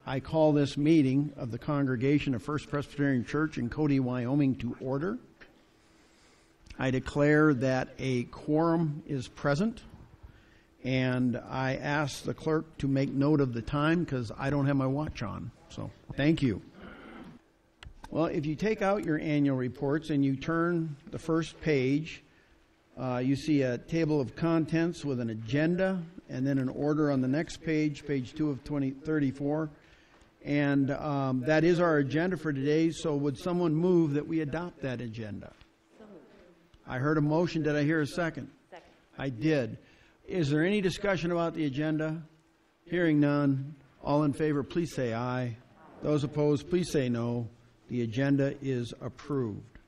I call this meeting of the Congregation of First Presbyterian Church in Cody, Wyoming to order. I declare that a quorum is present, and I ask the clerk to make note of the time because I don't have my watch on. So thank you. Well, if you take out your annual reports and you turn the first page, you see a table of contents with an agenda and then an order on the next page, page 2 of 34. And that is our agenda for today. So would someone move that we adopt that agenda? I heard a motion. Did I hear a second? Second. I did. Is there any discussion about the agenda? Hearing none. All in favor, please say aye. Those opposed, please say no. The agenda is approved.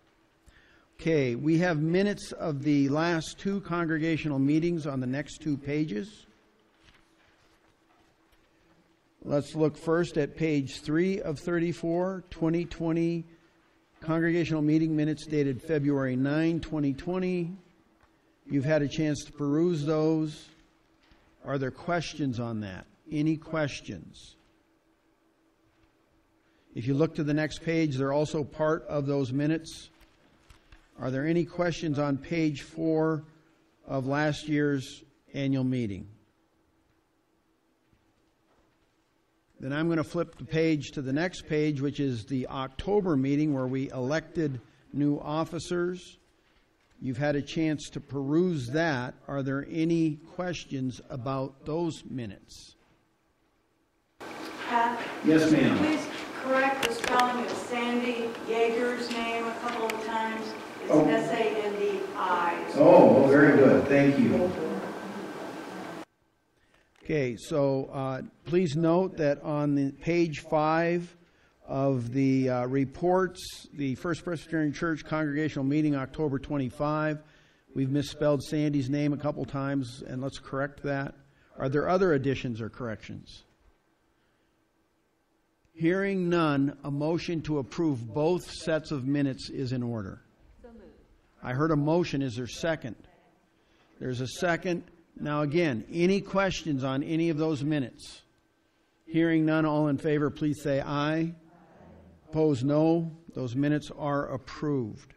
Okay, we have minutes of the last two congregational meetings on the next two pages. Let's look first at page 3 of 34, 2020 congregational meeting minutes dated February 9, 2020. You've had a chance to peruse those. Are there questions on that? Any questions? If you look to the next page, they're also part of those minutes. Are there any questions on page 4 of last year's annual meeting? Then I'm going to flip the page to the next page, which is the October meeting where we elected new officers. You've had a chance to peruse that. Are there any questions about those minutes? Pat? Yes, ma'am. Please correct the spelling of Sandy Yeager's name a couple of times. It's S-A-N-D-I. Oh, very good. Thank you. Okay, so please note that on the page 5 of the reports, the First Presbyterian Church Congregational Meeting, October 25, we've misspelled Sandy's name a couple times, and let's correct that. Are there other additions or corrections? Hearing none, a motion to approve both sets of minutes is in order. So moved. I heard a motion. Is there a second? There's a second. Now again, any questions on any of those minutes? Hearing none, all in favor, please say aye. Opposed, no. Those minutes are approved.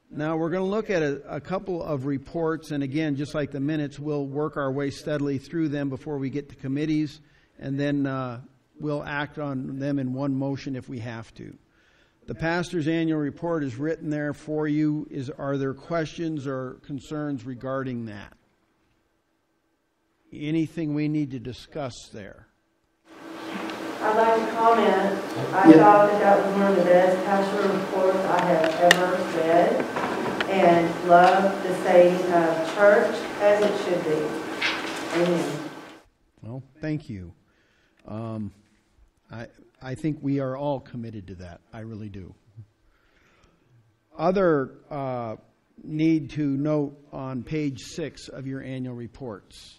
Now we're going to look at a couple of reports, and again, just like the minutes, we'll work our way steadily through them before we get to committees, and then we'll act on them in one motion if we have to. The pastor's annual report is written there for you. Are there questions or concerns regarding that? Anything we need to discuss there? I'd like to comment. I thought that was one of the best pastoral reports I have ever read, and love the saying of church as it should be. Amen. Well, thank you. I think we are all committed to that. I really do. Other need to note on page 6 of your annual reports.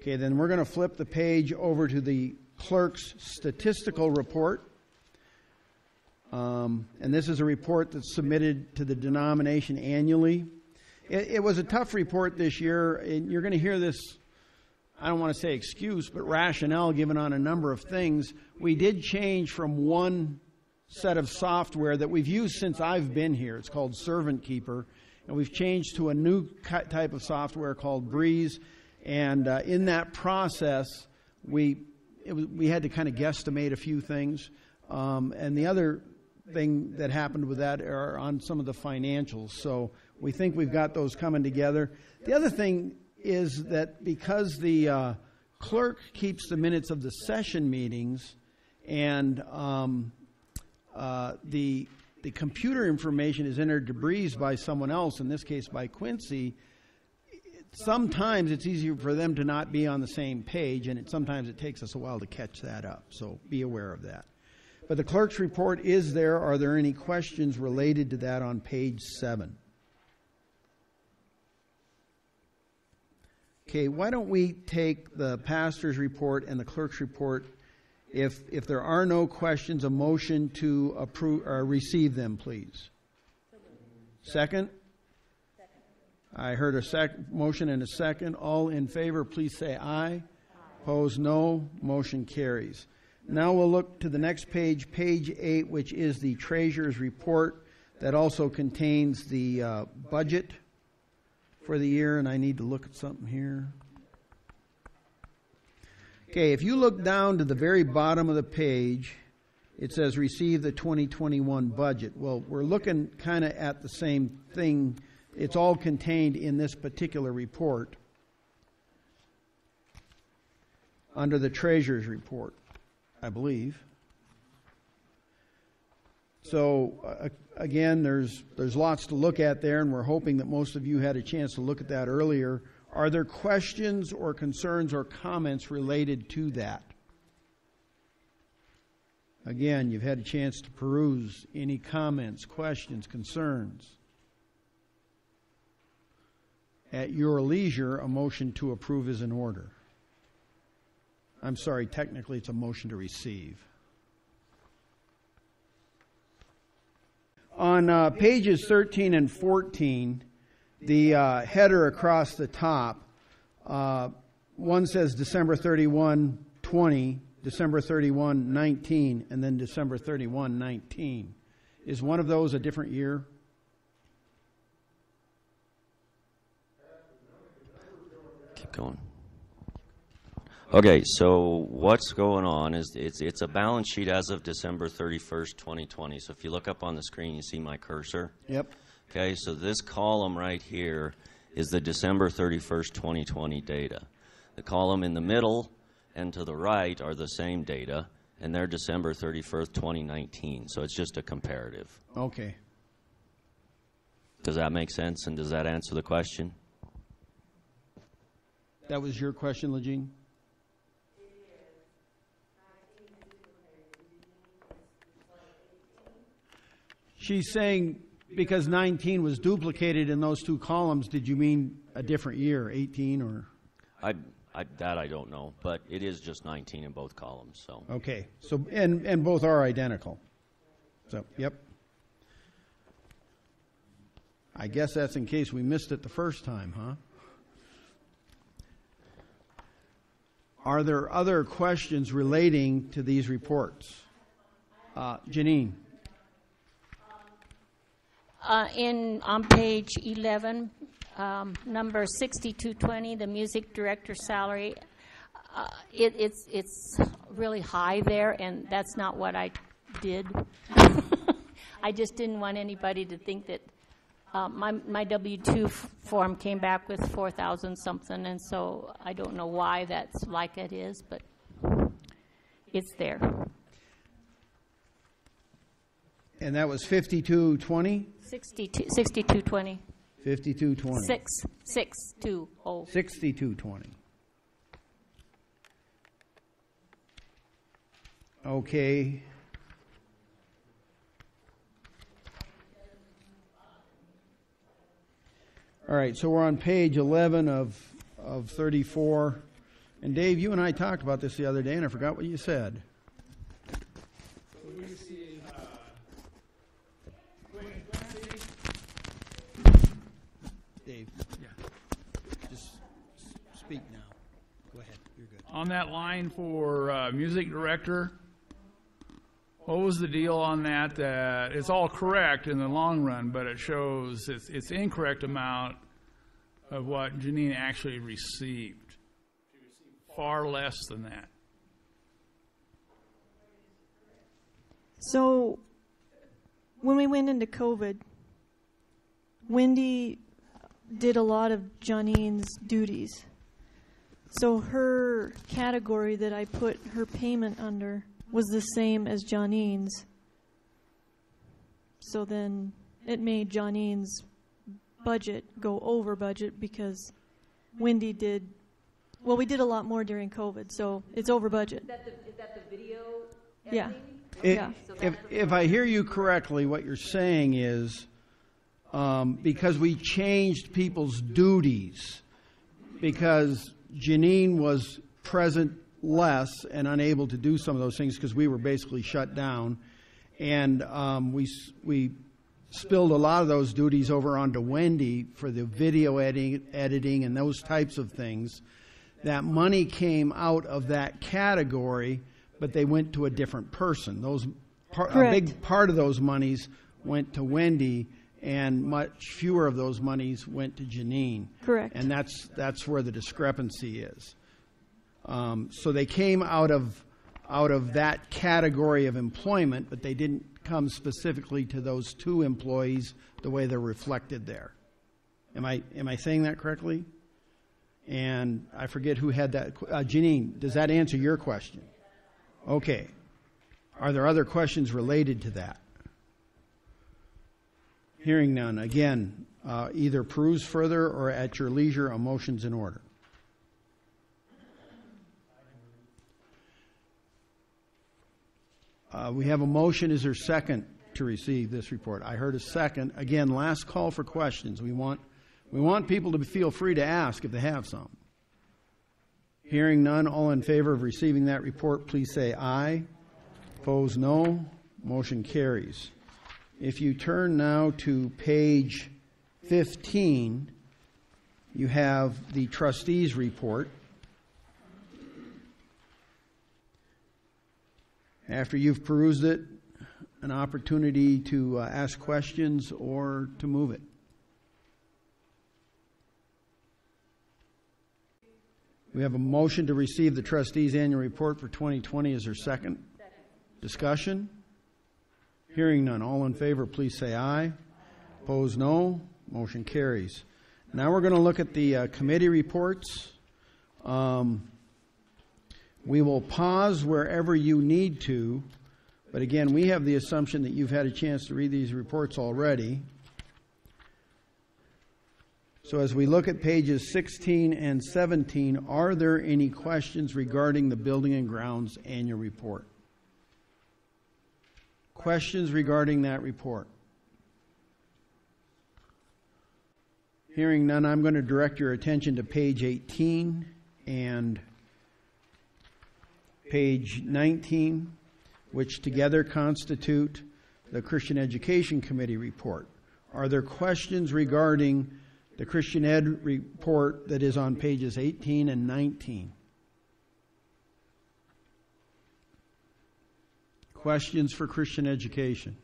Okay, then we're going to flip the page over to the Clerk's Statistical report. And this is a report that's submitted to the denomination annually. It was a tough report this year, and you're going to hear this, I don't want to say excuse, but rationale given on a number of things. We did change from one set of software that we've used since I've been here. It's called Servant Keeper, and we've changed to a new type of software called Breeze. And in that process, we had to kind of guesstimate a few things. And the other thing that happened with that are on some of the financials. So we think we've got those coming together. The other thing is that because the clerk keeps the minutes of the session meetings and the computer information is entered to Breeze by someone else, in this case by Quincy, sometimes it's easier for them to not be on the same page, and sometimes it takes us a while to catch that up. So be aware of that. But the clerk's report is there. Are there any questions related to that on page 7? Okay, why don't we take the pastor's report and the clerk's report? If there are no questions, a motion to approve or receive them, please. Second? I heard a motion and a second. All in favor, please say aye. Opposed, no. Motion carries. Now we'll look to the next page, page 8, which is the Treasurer's Report that also contains the budget for the year, and I need to look at something here. Okay, if you look down to the very bottom of the page, it says receive the 2021 budget. Well, we're looking kind of at the same thing. It's all contained in this particular report under the Treasurer's Report, I believe. So, again, there's lots to look at there, and we're hoping that most of you had a chance to look at that earlier. Are there questions or concerns or comments related to that? Again, you've had a chance to peruse any comments, questions, concerns. At your leisure, a motion to approve is in order. I'm sorry, technically it's a motion to receive. On pages 13 and 14, the header across the top, one says December 31, 20, December 31, 19, and then December 31, 19. Is one of those a different year? Keep going. Okay, so what's going on is it's a balance sheet as of December 31st, 2020. So if you look up on the screen, you see my cursor. Yep. Okay, so this column right here is the December 31st, 2020 data. The column in the middle and to the right are the same data, and they're December 31st, 2019. So it's just a comparative. Okay. Does that make sense, and does that answer the question? That was your question, Legine? She's saying because 19 was duplicated in those two columns, did you mean a different year, 18 or? That I don't know, but it is just 19 in both columns. So okay, so and both are identical. So yep. I guess that's in case we missed it the first time, huh? Are there other questions relating to these reports? Janine. On page 11, number 6220, the music director salary, it's really high there, and that's not what I did. I just didn't want anybody to think that my W-2 form came back with 4,000 something, and so I don't know why that's like it is, but it's there. And that was 5220? 6220. 5220. 620. 6220. Okay. All right, so we're on page 11 of 34. And Dave, you and I talked about this the other day, and I forgot what you said. Dave, yeah. Just speak now. Go ahead. You're good. On that line for music director, what was the deal on that? It's all correct in the long run, but it shows it's the incorrect amount of what Janine actually received. She received far less than that. So when we went into COVID, Wendy did a lot of Janine's duties. So her category that I put her payment under was the same as Janine's. So then it made Janine's budget go over budget because Wendy did, well, we did a lot more during COVID, so it's over budget. Is that the video editing? Yeah. If I hear you correctly, what you're saying is because we changed people's duties, because Janine was present less and unable to do some of those things because we were basically shut down, and we spilled a lot of those duties over onto Wendy for the video editing and those types of things, that money came out of that category, but they went to a different person. A big part of those monies went to Wendy, and much fewer of those monies went to Janine. Correct. And that's where the discrepancy is. So they came out of that category of employment, but they didn't come specifically to those two employees the way they're reflected there. Am I saying that correctly? And I forget who had that. Janine, does that answer your question? Okay. Are there other questions related to that? Hearing none. Again, either peruse further or at your leisure, a motion's in order. We have a motion. Is there a second to receive this report? I heard a second. Again, last call for questions. We want people to feel free to ask if they have some. Hearing none, all in favor of receiving that report, please say aye. Opposed, no. Motion carries. If you turn now to page 15, you have the trustees' report. After you've perused it, an opportunity to ask questions or to move it. We have a motion to receive the trustees' annual report for 2020. Is there a second? Discussion? Hearing none. All in favor, please say aye. Opposed, no. Motion carries. Now we're going to look at the committee reports. We will pause wherever you need to, but again, we have the assumption that you've had a chance to read these reports already. So as we look at pages 16 and 17, are there any questions regarding the Building and Grounds annual report? Questions regarding that report? Hearing none, I'm going to direct your attention to page 18 and page 19, which together constitute the Christian Education Committee report. Are there questions regarding the Christian Ed report that is on pages 18 and 19? Questions for Christian Education?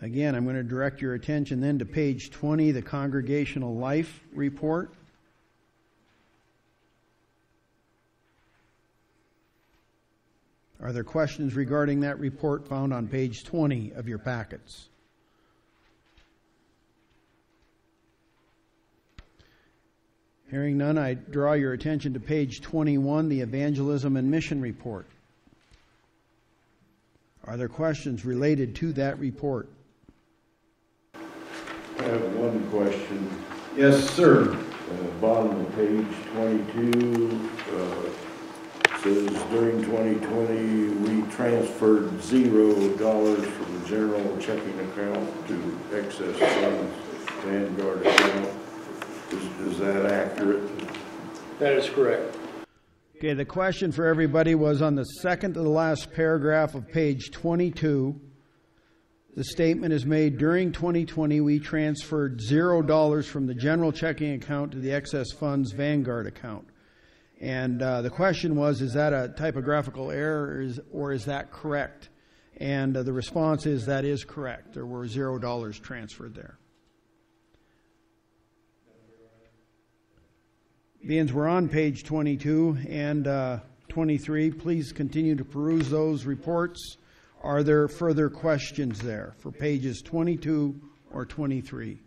Again, I'm going to direct your attention then to page 20, the Congregational Life report. Are there questions regarding that report found on page 20 of your packets? Hearing none, I draw your attention to page 21, the Evangelism and Mission report. Are there questions related to that report? I have one question. Yes, sir. Bottom of page 22 says during 2020 we transferred $0 from the general checking account to excess funds Vanguard account. Is that accurate? That is correct. Okay, the question for everybody was on the second to the last paragraph of page 22. The statement is made, during 2020 we transferred $0 from the general checking account to the excess funds Vanguard account. And the question was, is that a typographical error or is that correct? And the response is that is correct. There were $0 transferred there. Being we're on page 22 and 23, please continue to peruse those reports. Are there further questions there for pages 22 or 23?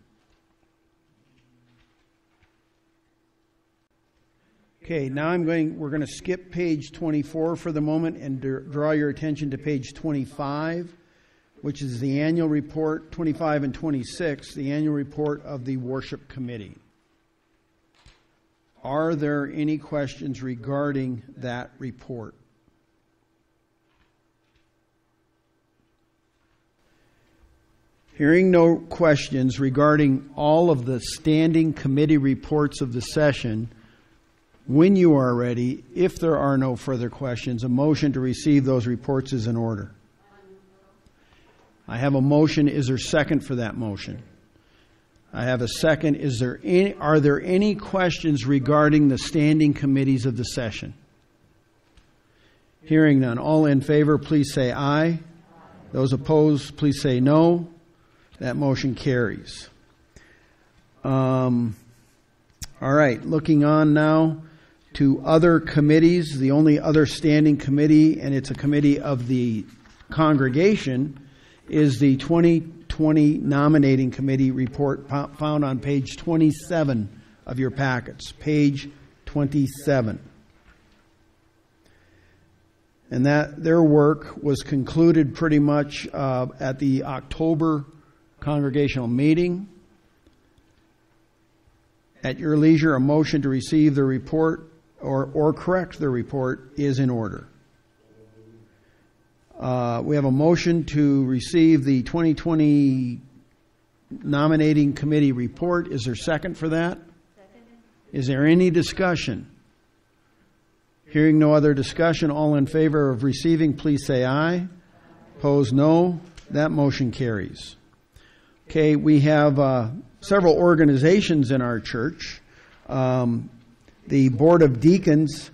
Okay, now we're going to skip page 24 for the moment and draw your attention to page 25, which is the annual report, 25 and 26, the annual report of the Worship Committee. Are there any questions regarding that report? Hearing no questions regarding all of the standing committee reports of the session, when you are ready, if there are no further questions, a motion to receive those reports is in order. I have a motion. Is there a second for that motion? I have a second. Are there any questions regarding the standing committees of the session? Hearing none. All in favor, please say aye. Those opposed, please say no. That motion carries. All right, looking on now to other committees. The only other standing committee, and it's a committee of the congregation, is the 2020 Nominating Committee report found on page 27 of your packets. Page 27. And that their work was concluded pretty much at the October Congregational meeting. At your leisure, a motion to receive the report or correct the report is in order. We have a motion to receive the 2020 Nominating Committee report. Is there a second for that? Second. Is there any discussion? Hearing no other discussion, all in favor of receiving, please say aye. Opposed, no. That motion carries. Okay, we have several organizations in our church. The Board of Deacons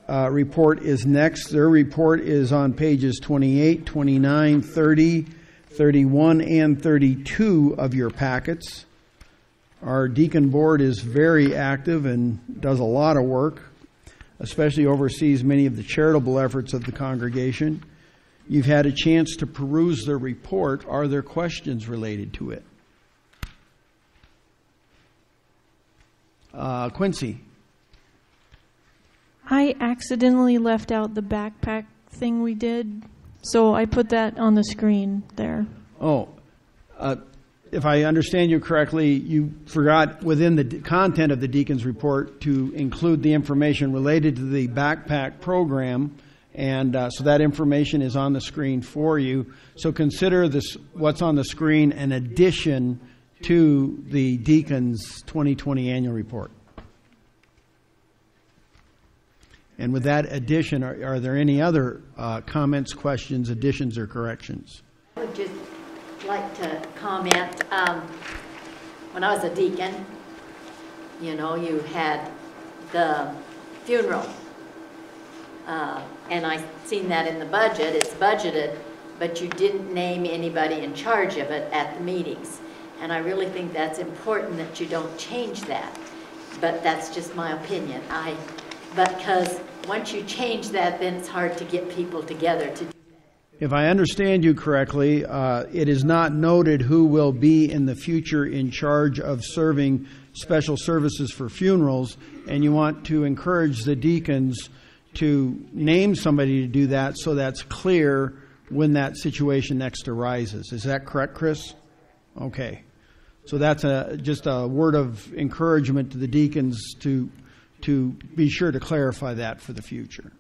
report is next. Their report is on pages 28, 29, 30, 31, and 32 of your packets. Our deacon board is very active and does a lot of work, especially oversees many of the charitable efforts of the congregation. You've had a chance to peruse the report. Are there questions related to it? Quincy. I accidentally left out the backpack thing we did, so I put that on the screen there. Oh, if I understand you correctly, you forgot within the content of the deacon's report to include the information related to the backpack program, and so that information is on the screen for you. So consider this, what's on the screen, an addition to the deacon's 2020 annual report. And with that addition, are there any other comments, questions, additions, or corrections? I would just like to comment. When I was a deacon, you had the funeral. And I seen that in the budget. It's budgeted, but you didn't name anybody in charge of it at the meetings. And I really think that's important that you don't change that. But that's just my opinion. Because once you change that, then it's hard to get people together to do that. If I understand you correctly, it is not noted who will be in the future in charge of serving special services for funerals, and you want to encourage the deacons to name somebody to do that so that's clear when that situation next arises. Is that correct, Chris? Okay. So that's just a word of encouragement to the deacons to be sure to clarify that for the future.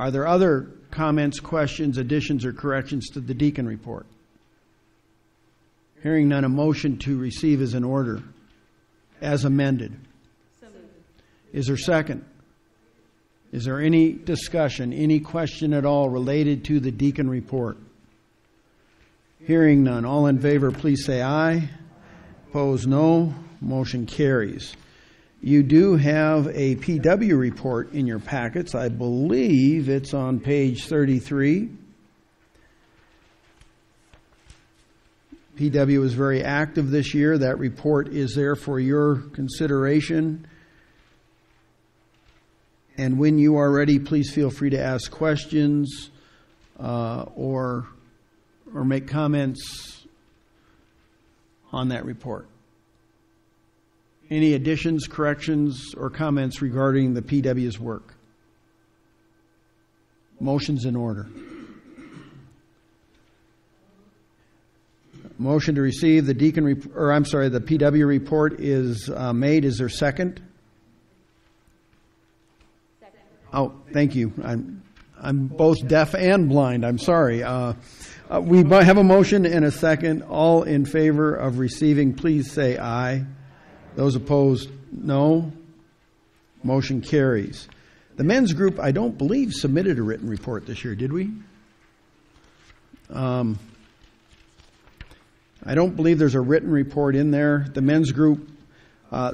Are there other comments, questions, additions, or corrections to the deacon report? Hearing none, a motion to receive is in order, as amended. Is there a second? Is there any discussion, any question at all related to the deacon report? Hearing none, all in favor, please say aye. Opposed, no. Motion carries. You do have a PW report in your packets. I believe it's on page 33. PW was very active this year. That report is there for your consideration. And when you are ready, please feel free to ask questions or make comments on that report. Any additions, corrections, or comments regarding the PW's work? Motion's in order. Motion to receive the the PW report is made. Is there a second? Second. Oh, thank you. I'm both deaf and blind. I'm sorry. We have a motion and a second. All in favor of receiving, please say aye. Those opposed, no. Motion carries. The men's group, I don't believe, submitted a written report this year, did we? I don't believe there's a written report in there. The men's group,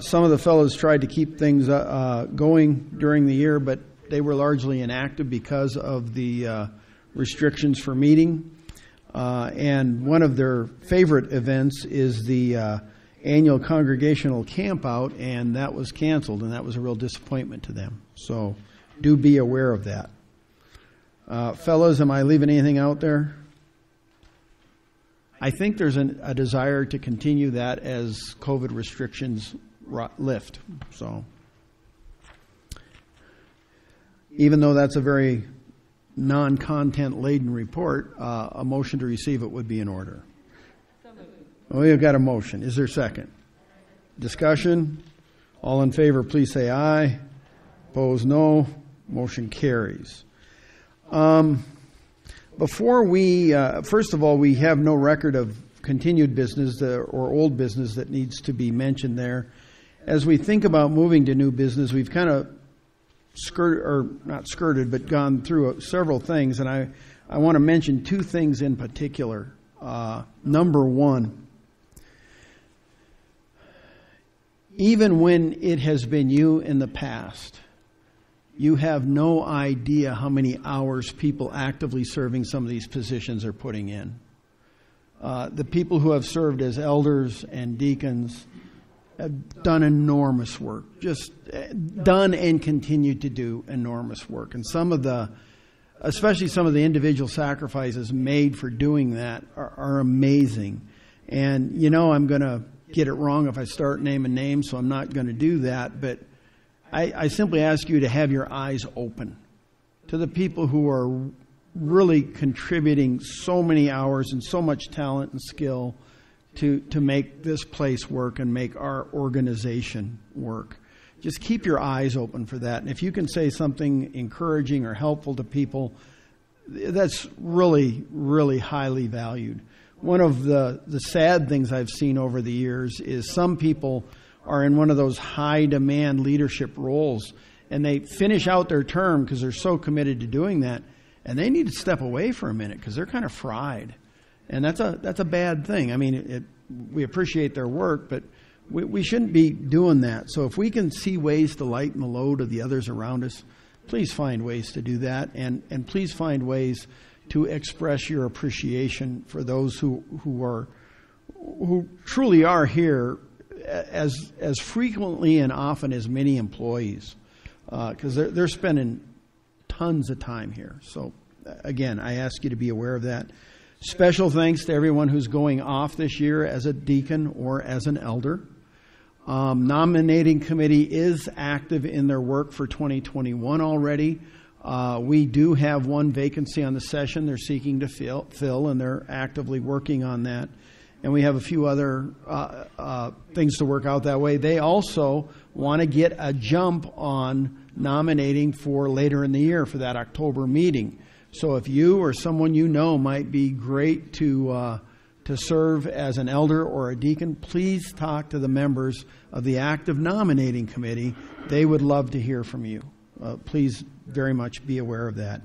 some of the fellows tried to keep things going during the year, but they were largely inactive because of the restrictions for meeting. And one of their favorite events is the annual Congregational campout, and that was canceled, and that was a real disappointment to them. So do be aware of that. Fellows, am I leaving anything out there? I think there's a desire to continue that as COVID restrictions lift. So even though that's a very non-content laden report, a motion to receive it would be in order. Oh, you've got a motion. Is there a second? Discussion? All in favor, please say aye. Opposed, no. Motion carries. Before we, first of all, we have no record of continued business or old business that needs to be mentioned there. As we think about moving to new business, we've kind of gone through several things, and I want to mention two things in particular. Number one, even when it has been you in the past, you have no idea how many hours people actively serving some of these positions are putting in. The people who have served as elders and deacons have done enormous work, just done and continue to do enormous work. And especially some of the individual sacrifices made for doing that are amazing. And I'm going to get it wrong if I start naming names, so I'm not going to do that. But I simply ask you to have your eyes open to the people who are really contributing so many hours and so much talent and skill to make this place work and make our organization work. Just keep your eyes open for that. And if you can say something encouraging or helpful to people, that's really, really highly valued. One of the sad things I've seen over the years is some people are in one of those high demand leadership roles, and they finish out their term because they're so committed to doing that, and they need to step away for a minute because they're kind of fried. And that's a bad thing. I mean, we appreciate their work, but we shouldn't be doing that. So if we can see ways to lighten the load of the others around us, please find ways to do that, and please find ways to express your appreciation for those who truly are here as frequently and often as many employees, because they're spending tons of time here. So again, I ask you to be aware of that. Special thanks to everyone who's going off this year as a deacon or as an elder. Nominating committee is active in their work for 2021 already. We do have one vacancy on the session they're seeking to fill, and they're actively working on that. And we have a few other things to work out that way. They also want to get a jump on nominating for later in the year for that October meeting. So if you or someone you know might be great to serve as an elder or a deacon, please talk to the members of the active nominating committee. They would love to hear from you. Please very much be aware of that.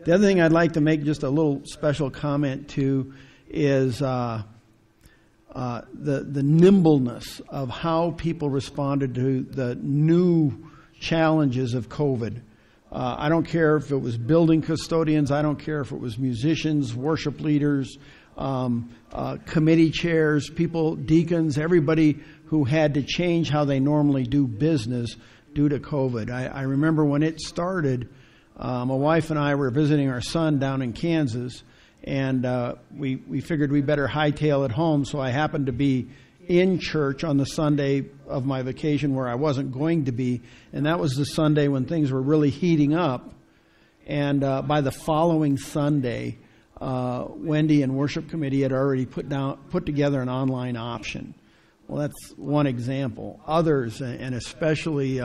The other thing I'd like to make just a little special comment to is the nimbleness of how people responded to the new challenges of COVID. I don't care if it was building custodians, I don't care if it was musicians, worship leaders, committee chairs, people, deacons, everybody who had to change how they normally do business due to COVID. I remember when it started, my wife and I were visiting our son down in Kansas, and we figured we better hightail it home, so I happened to be in church on the Sunday of my vacation where I wasn't going to be, and that was the Sunday when things were really heating up. And by the following Sunday, Wendy and worship committee had already put together an online option. Well, that's one example. Others, and especially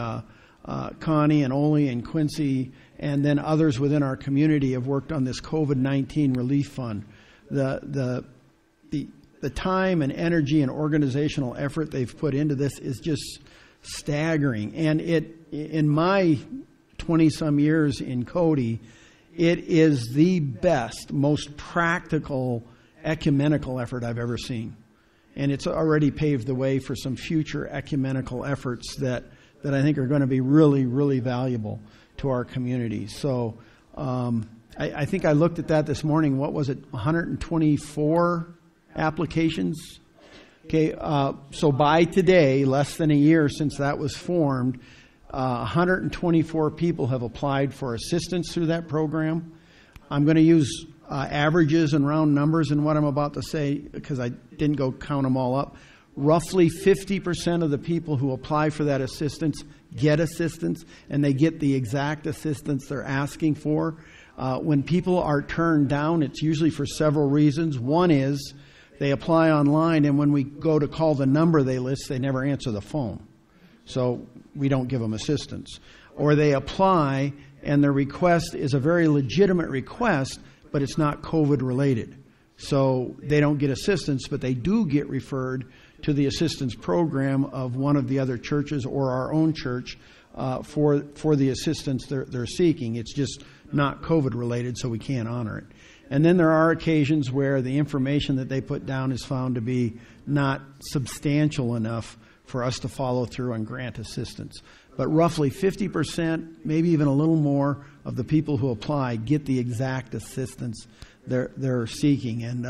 Connie and Ole and Quincy, and then others within our community have worked on this COVID-19 relief fund. The time and energy and organizational effort they've put into this is just staggering. And in my 20-some years in Cody, it is the best, most practical ecumenical effort I've ever seen. And it's already paved the way for some future ecumenical efforts that I think are going to be really, really valuable to our community. So I think I looked at that this morning. What was it? 124 applications? Okay, so by today, less than a year since that was formed, 124 people have applied for assistance through that program. I'm going to use averages and round numbers in what I'm about to say because I didn't go count them all up. Roughly 50% of the people who apply for that assistance get assistance, and they get the exact assistance they're asking for. When people are turned down, it's usually for several reasons. One is they apply online, and when we go to call the number they list, they never answer the phone. So we don't give them assistance. Or they apply, and their request is a very legitimate request, but it's not COVID related. So they don't get assistance, but they do get referred to the assistance program of one of the other churches or our own church for the assistance they're seeking. It's just not COVID related, so we can't honor it. And then there are occasions where the information that they put down is found to be not substantial enough for us to follow through and grant assistance. But roughly 50%, maybe even a little more, of the people who apply get the exact assistance they're seeking. And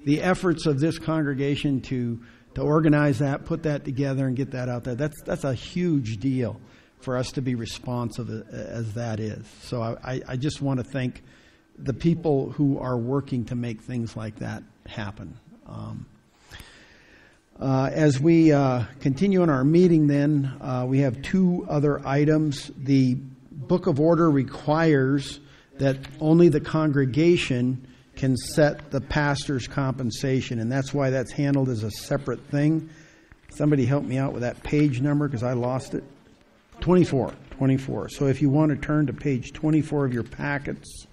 the efforts of this congregation to organize that, put that together, and get that out there, that's a huge deal for us to be responsive as that is. So I just want to thank the people who are working to make things like that happen. As we continue in our meeting then, we have two other items. The Book of Order requires that only the congregation can set the pastor's compensation, and that's why that's handled as a separate thing. Somebody help me out with that page number because I lost it. 24. So if you want to turn to page 24 of your packets,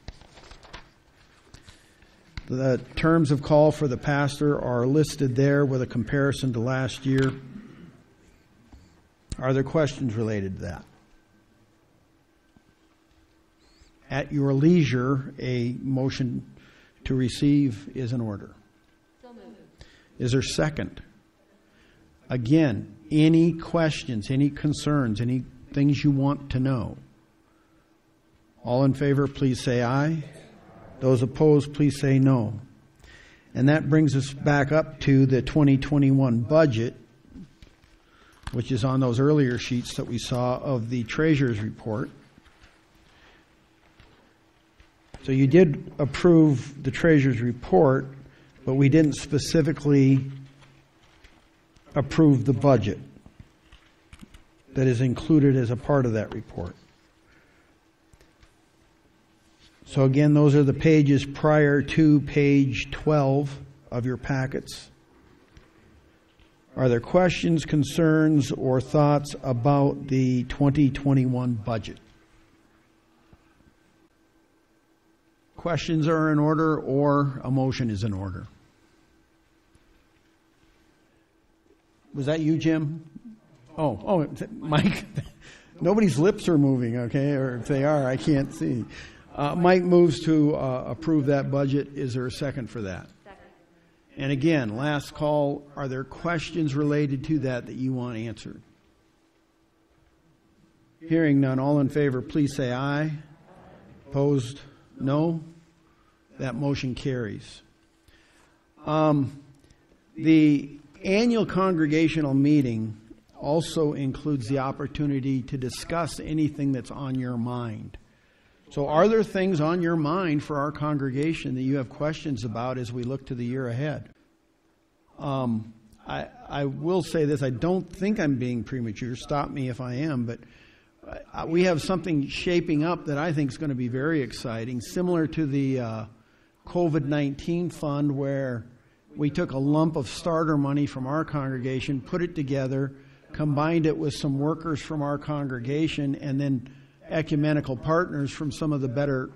the terms of call for the pastor are listed there with a comparison to last year. Are there questions related to that? At your leisure, a motion to receive is in order. So moved. Is there second? Again, any questions, any concerns, any things you want to know? All in favor, please say aye. Those opposed, please say no. And that brings us back up to the 2021 budget, which is on those earlier sheets that we saw of the Treasurer's report. So you did approve the Treasurer's report, but we didn't specifically approve the budget that is included as a part of that report. So again, those are the pages prior to page 12 of your packets. Are there questions, concerns, or thoughts about the 2021 budget? Questions are in order, or a motion is in order. Was that you, Jim? Oh, Mike. Nobody's lips are moving, okay? Or if they are, I can't see. Mike moves to approve that budget. Is there a second for that? Second. And again, last call, are there questions related to that you want answered? Hearing none, all in favor, please say aye. Opposed, no. That motion carries. The annual congregational meeting also includes the opportunity to discuss anything that's on your mind. So are there things on your mind for our congregation that you have questions about as we look to the year ahead? I will say this, I don't think I'm being premature. Stop me if I am, but we have something shaping up that I think is going to be very exciting, similar to the COVID-19 fund, where we took a lump of starter money from our congregation, put it together, combined it with some workers from our congregation, and then ecumenical partners from some of the better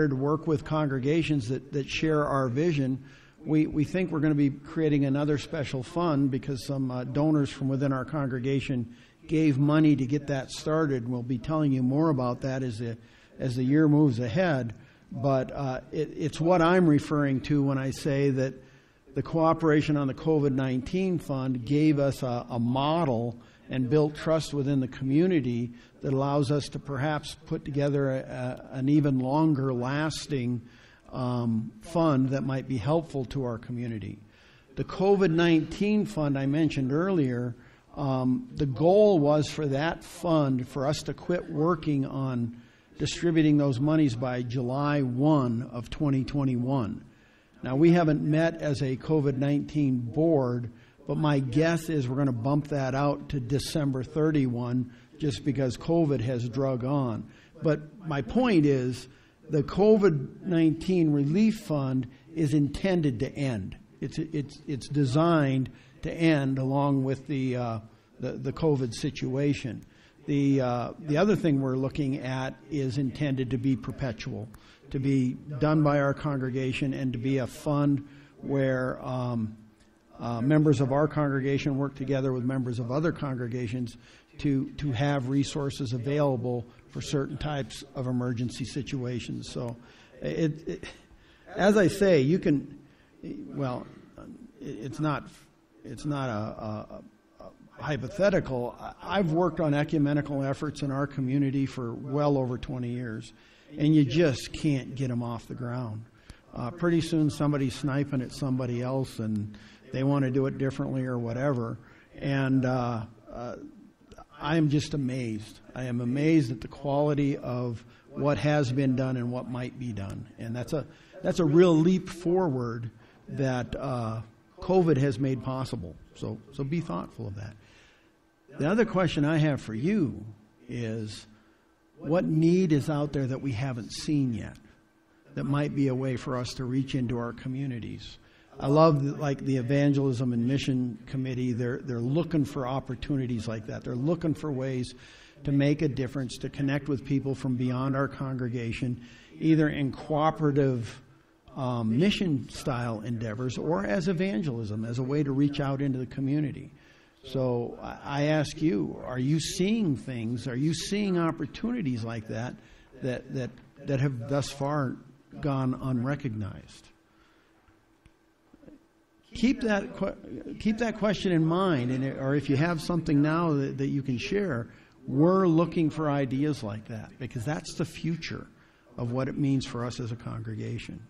to work with congregations that share our vision. We think we're going to be creating another special fund because some donors from within our congregation gave money to get that started. We'll be telling you more about that as the year moves ahead. But it's what I'm referring to when I say that the cooperation on the COVID-19 fund gave us a model and built trust within the community that allows us to perhaps put together an even longer lasting fund that might be helpful to our community. The COVID-19 fund I mentioned earlier, the goal was for that fund for us to quit working on distributing those monies by July 1 of 2021. Now, we haven't met as a COVID-19 board, but my guess is we're going to bump that out to December 31 just because COVID has drug on. But my point is the COVID-19 relief fund is intended to end. It's designed to end along with the COVID situation. The other thing we're looking at is intended to be perpetual, to be done by our congregation, and to be a fund where members of our congregation work together with members of other congregations to have resources available for certain types of emergency situations. So, as I say, you can. Well, it's not a hypothetical. I've worked on ecumenical efforts in our community for well over 20 years, and you just can't get them off the ground. Pretty soon somebody's sniping at somebody else and they want to do it differently or whatever. And I'm just amazed. I am amazed at the quality of what has been done and what might be done. And that's a real leap forward that COVID has made possible. So be thoughtful of that. The other question I have for you is, what need is out there that we haven't seen yet that might be a way for us to reach into our communities? I love the evangelism and mission committee. They're looking for opportunities like that. They're looking for ways to make a difference, to connect with people from beyond our congregation, either in cooperative mission-style endeavors or as evangelism, as a way to reach out into the community. So I ask you, are you seeing things, are you seeing opportunities like that have thus far gone unrecognized? Keep that question in mind, or if you have something now that you can share, we're looking for ideas like that, because that's the future of what it means for us as a congregation.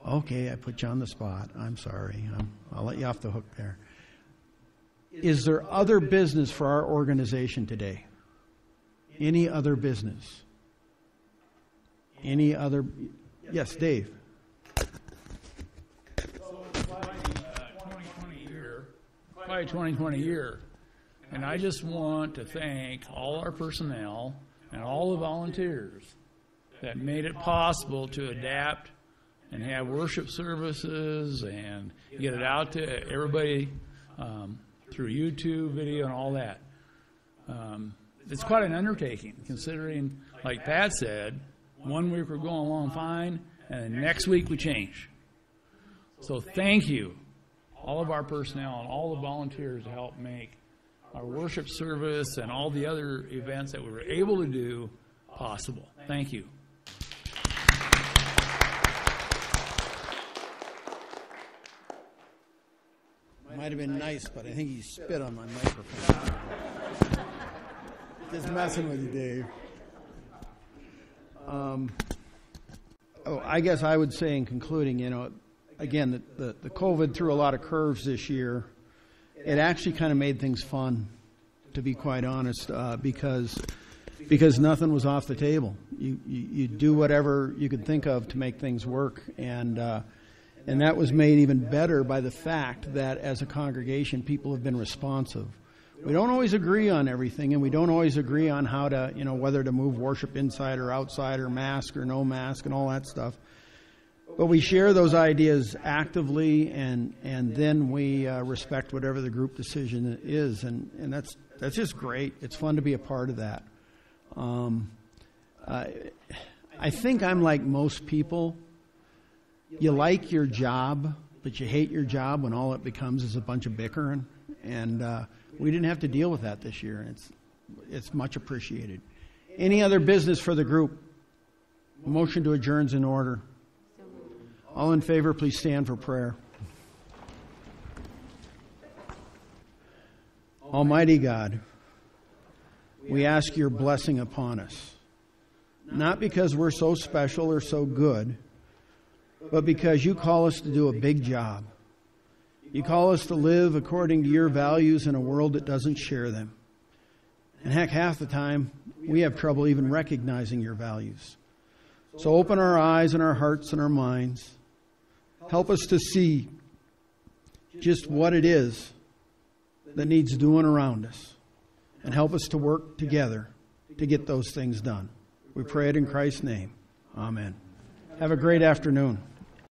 Okay, I put you on the spot. I'm sorry. I'll let you off the hook there. Is there other business for our organization today? Any other business? Any other? Yes, Dave. So it's like 2020 year. And I just want to thank all our personnel and all the volunteers that made it possible to adapt and have worship services and get it out to everybody through YouTube video and all that. It's quite an undertaking, considering, like Pat said, 1 week we're going along fine, and then next week we change. So thank you, all of our personnel and all the volunteers to help make our worship service and all the other events that we were able to do possible. Thank you. Might have been nice, but I think he spit on my microphone. Just messing with you, Dave. I guess I would say in concluding, again, the COVID threw a lot of curves this year. It actually kind of made things fun, to be quite honest, because nothing was off the table. You do whatever you could think of to make things work, and that was made even better by the fact that as a congregation, people have been responsive. We don't always agree on everything, and we don't always agree on how to, whether to move worship inside or outside, or mask or no mask, and all that stuff. But we share those ideas actively, and then we respect whatever the group decision is, and that's just great. It's fun to be a part of that. I think I'm like most people. You like your job, but you hate your job when all it becomes is a bunch of bickering. And we didn't have to deal with that this year, and it's much appreciated. Any other business for the group? Motion to adjourn's in order. All in favor, please stand for prayer. Almighty God, we ask your blessing upon us, not because we're so special or so good, but because you call us to do a big job. You call us to live according to your values in a world that doesn't share them. And heck, half the time, we have trouble even recognizing your values. So open our eyes and our hearts and our minds. Help us to see just what it is that needs doing around us. And help us to work together to get those things done. We pray it in Christ's name. Amen. Have a great afternoon.